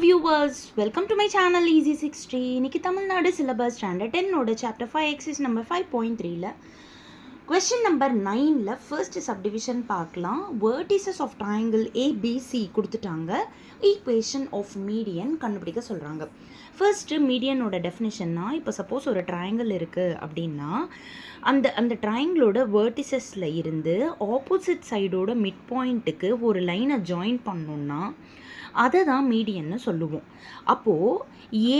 viewers, welcome to my channel Easy 60. இன்னைக்கு Tamil Nadu syllabus standard 10 ஓட chapter 5 exercise number 5.3ல question number 9ல first subdivision பார்க்கலாம். வெர்டிசஸ் ஆஃப் ட்ரையாங்கிள் ஏபிசி கொடுத்துட்டாங்க. Equation of median கண்டுபிடிக்க சொல்கிறாங்க. ஃபர்ஸ்ட்டு மீடியனோட டெஃபினிஷன்னா, இப்போ சப்போஸ் ஒரு ட்ரையாங்கிள் இருக்குது அப்படின்னா அந்த ட்ரையாங்கிளோட வெர்டிசஸில் இருந்து ஆப்போசிட் சைடோட மிட் பாயிண்ட்டுக்கு ஒரு லைனை ஜாயின் பண்ணோன்னா அதை தான் மீடியன்னு சொல்லுவோம். அப்போது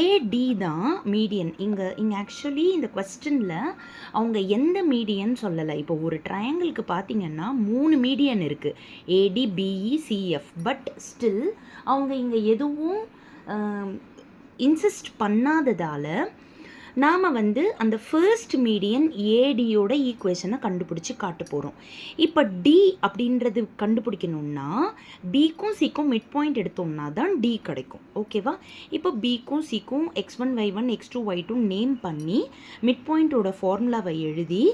ஏடி தான் மீடியன். இங்கே ஆக்சுவலி இந்த கொஸ்டினில் அவங்க எந்த மீடியன் சொல்லலை. இப்போ ஒரு ட்ரையாங்கிளுக்கு பார்த்திங்கன்னா 3 மீடியன் இருக்குது, ஏடி பிஇ சிஎஃப். பட் ஸ்டில் அவங்க இங்கே எதுவும் இன்சிஸ்ட் பண்ணாததால் நாம் அந்த ஃபர்ஸ்ட் மீடியன் ஏடியோட ஈக்குவேஷனை கண்டுபிடிச்சி காட்ட போகிறோம். இப்போ டி அப்படின்றது கண்டுபிடிக்கணுன்னா பிக்கும் சிக்கும் மிட் பாயிண்ட் எடுத்தோம்னா தான் டி கிடைக்கும். ஓகேவா? இப்போ பிக்கும் சிக்கும் x1 y1 x2 y2 name பண்ணி மிட் பாயிண்ட்டோட ஃபார்முலாவை எழுதி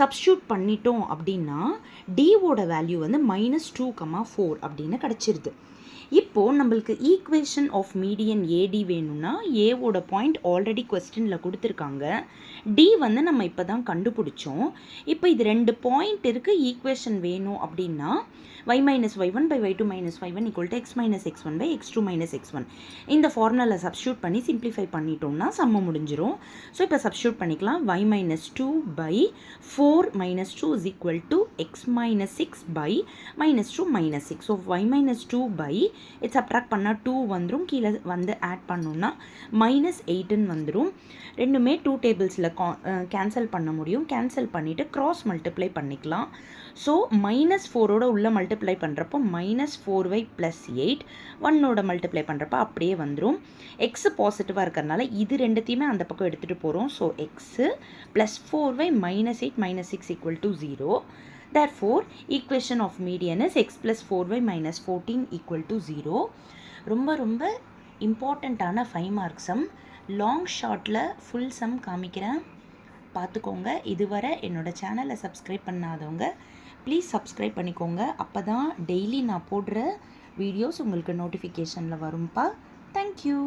சப்ஸ்டியூட் பண்ணிட்டோம் அப்படின்னா டியோட வேல்யூ -2,4 அப்படின்னு கிடச்சிருது. இப்போது நம்மளுக்கு ஈக்குவேஷன் ஆஃப் மீடியன் ஏடி வேணும்னா ஏவோட பாயிண்ட் ஆல்ரெடி கொஸ்டினில் கொடுத்துருக்காங்க. டி நம்ம இப்போ தான் கண்டுபிடிச்சோம். இப்போ இது 2 பாயிண்ட் இருக்குது. ஈக்குவேஷன் வேணும் அப்படின்னா y - y1 by y2 - y1 = x - x1 by x2 - x1. இந்த ஃபார்முலாவில் சப்ஸ்டியூட் பண்ணி சிம்பிளிஃபை பண்ணிட்டோம்னா சம்ம முடிஞ்சிரும். ஸோ இப்போ சப்ஸ்டியூட் பண்ணிக்கலாம். y - 2 by 4 - 2 = x - 6 by -2 - 6. So y - 2 by இது சப்ட்ராக்ட் பண்ணால் 2 வந்துடும். கீழே ஆட் பண்ணோன்னா -8ன்னு வந்துடும். ரெண்டுமே 2 டேபிள்ஸில் கேன்சல் பண்ண முடியும். கேன்சல் பண்ணிவிட்டு க்ராஸ் மல்டிப்ளை பண்ணிக்கலாம். ஸோ -4ஓட உள்ள மல்டிப்ளை பண்ணுறப்போ -4y + 8, 1ஓட மல்டிப்ளை பண்ணுறப்போ அப்படியே வந்துடும். எக்ஸு பாசிட்டிவாக இருக்கிறதுனால இது ரெண்டுத்தையுமே அந்த பக்கம் எடுத்துகிட்டு போகிறோம். So x + 4y - 8 - 6 = 0. Therefore, equation of median is x plus 4y minus 14 = 0. ரொம்ப இம்பார்ட்டண்ட்டான 5 மார்க் சம். லாங் ஷார்ட்டில் ஃபுல் சம் காமிக்கிறேன், பார்த்துக்கோங்க. இதுவரை என்னோடய சேனலை சப்ஸ்கிரைப் பண்ணாதவங்க ப்ளீஸ் சப்ஸ்கிரைப் பண்ணிக்கோங்க. அப்போ தான் டெய்லி நான் போடுற வீடியோஸ் உங்களுக்கு நோட்டிஃபிகேஷனில் வரும்ப்பா. தேங்க்யூ.